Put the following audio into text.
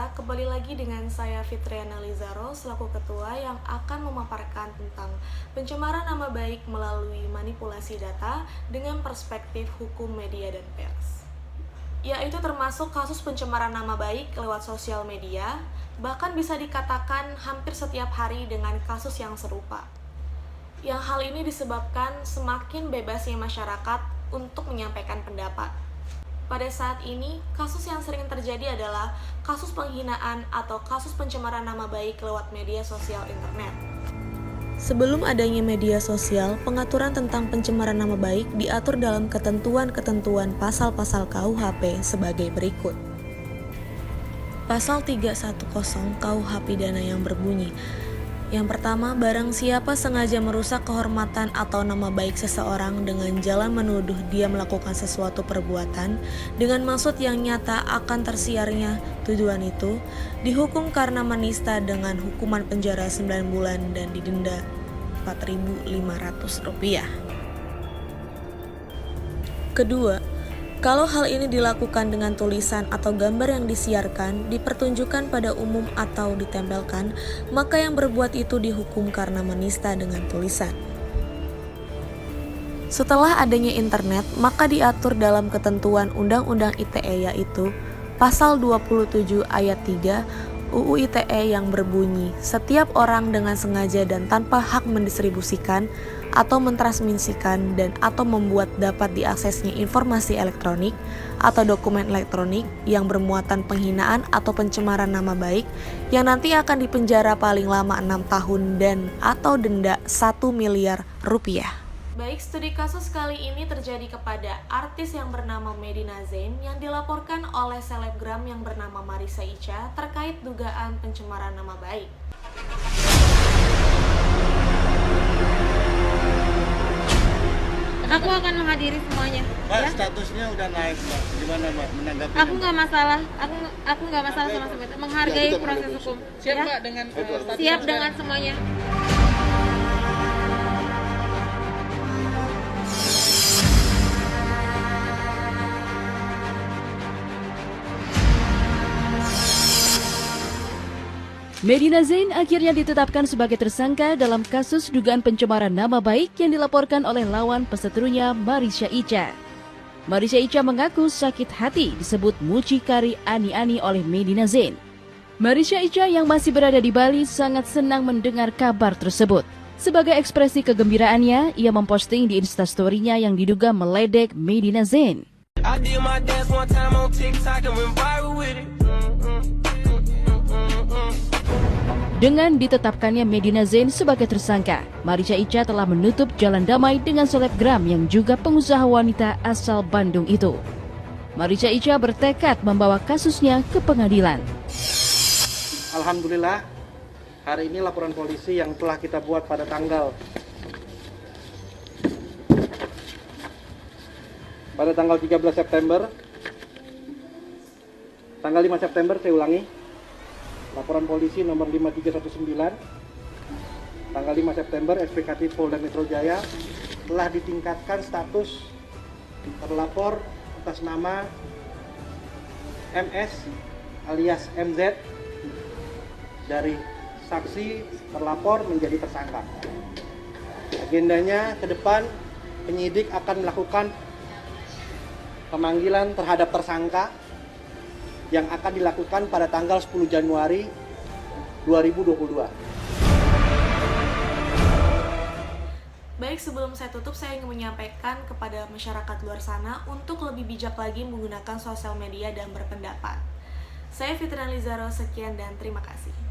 pemirsa, kembali lagi dengan saya Fitriana Lizaro selaku ketua yang akan memaparkan tentang pencemaran nama baik melalui manipulasi data dengan perspektif hukum media dan pers. Yaitu termasuk kasus pencemaran nama baik lewat sosial media, bahkan bisa dikatakan hampir setiap hari dengan kasus yang serupa. Yang hal ini disebabkan semakin bebasnya masyarakat untuk menyampaikan pendapat. Pada saat ini, kasus yang sering terjadi adalah kasus penghinaan atau kasus pencemaran nama baik lewat media sosial internet. Sebelum adanya media sosial, pengaturan tentang pencemaran nama baik diatur dalam ketentuan-ketentuan pasal-pasal KUHP sebagai berikut. Pasal 310 KUH pidana yang berbunyi, yang pertama, barang siapa sengaja merusak kehormatan atau nama baik seseorang dengan jalan menuduh dia melakukan sesuatu perbuatan dengan maksud yang nyata akan tersiarnya tuduhan itu, dihukum karena menista dengan hukuman penjara 9 bulan dan didenda Rp4.500. Kedua, kalau hal ini dilakukan dengan tulisan atau gambar yang disiarkan, dipertunjukkan pada umum atau ditempelkan, maka yang berbuat itu dihukum karena menista dengan tulisan. Setelah adanya internet, maka diatur dalam ketentuan Undang-Undang ITE yaitu Pasal 27 Ayat 3 UU ITE yang berbunyi, setiap orang dengan sengaja dan tanpa hak mendistribusikan atau mentransmisikan dan atau membuat dapat diaksesnya informasi elektronik atau dokumen elektronik yang bermuatan penghinaan atau pencemaran nama baik yang nanti akan dipenjara paling lama 6 tahun dan atau denda Rp1 miliar. Baik, studi kasus kali ini terjadi kepada artis yang bernama Medina Zain yang dilaporkan oleh selebgram yang bernama Marissa Icha terkait dugaan pencemaran nama baik. Aku akan menghadiri semuanya. Mbak, Ya? statusnya udah naik, Mbak. Gimana, Mbak, menanggapinya? Aku nggak masalah. Aku nggak masalah sama itu. Menghargai proses hukum. Siap Ya? Mbak dengan status Siap sekarang? dengan semuanya. Medina Zain akhirnya ditetapkan sebagai tersangka dalam kasus dugaan pencemaran nama baik yang dilaporkan oleh lawan peseterunya Marissa Icha. Marissa Icha mengaku sakit hati disebut mucikari ani-ani oleh Medina Zain. Marissa Icha yang masih berada di Bali sangat senang mendengar kabar tersebut. Sebagai ekspresi kegembiraannya, ia memposting di Instastory-nya yang diduga meledek Medina Zain. Dengan ditetapkannya Medina Zain sebagai tersangka, Marissa Icha telah menutup jalan damai dengan selebgram yang juga pengusaha wanita asal Bandung itu. Marissa Icha bertekad membawa kasusnya ke pengadilan. Alhamdulillah, hari ini laporan polisi yang telah kita buat pada tanggal 13 September, tanggal 5 September saya ulangi, laporan polisi nomor 5319 tanggal 5 September SPKT Polda Metro Jaya telah ditingkatkan status terlapor atas nama MS alias MZ dari saksi terlapor menjadi tersangka. Agendanya ke depan penyidik akan melakukan pemanggilan terhadap tersangka yang akan dilakukan pada tanggal 10 Januari 2022. Baik, sebelum saya tutup, saya ingin menyampaikan kepada masyarakat luar sana untuk lebih bijak lagi menggunakan sosial media dan berpendapat. Saya Fitriana Lizaro, sekian dan terima kasih.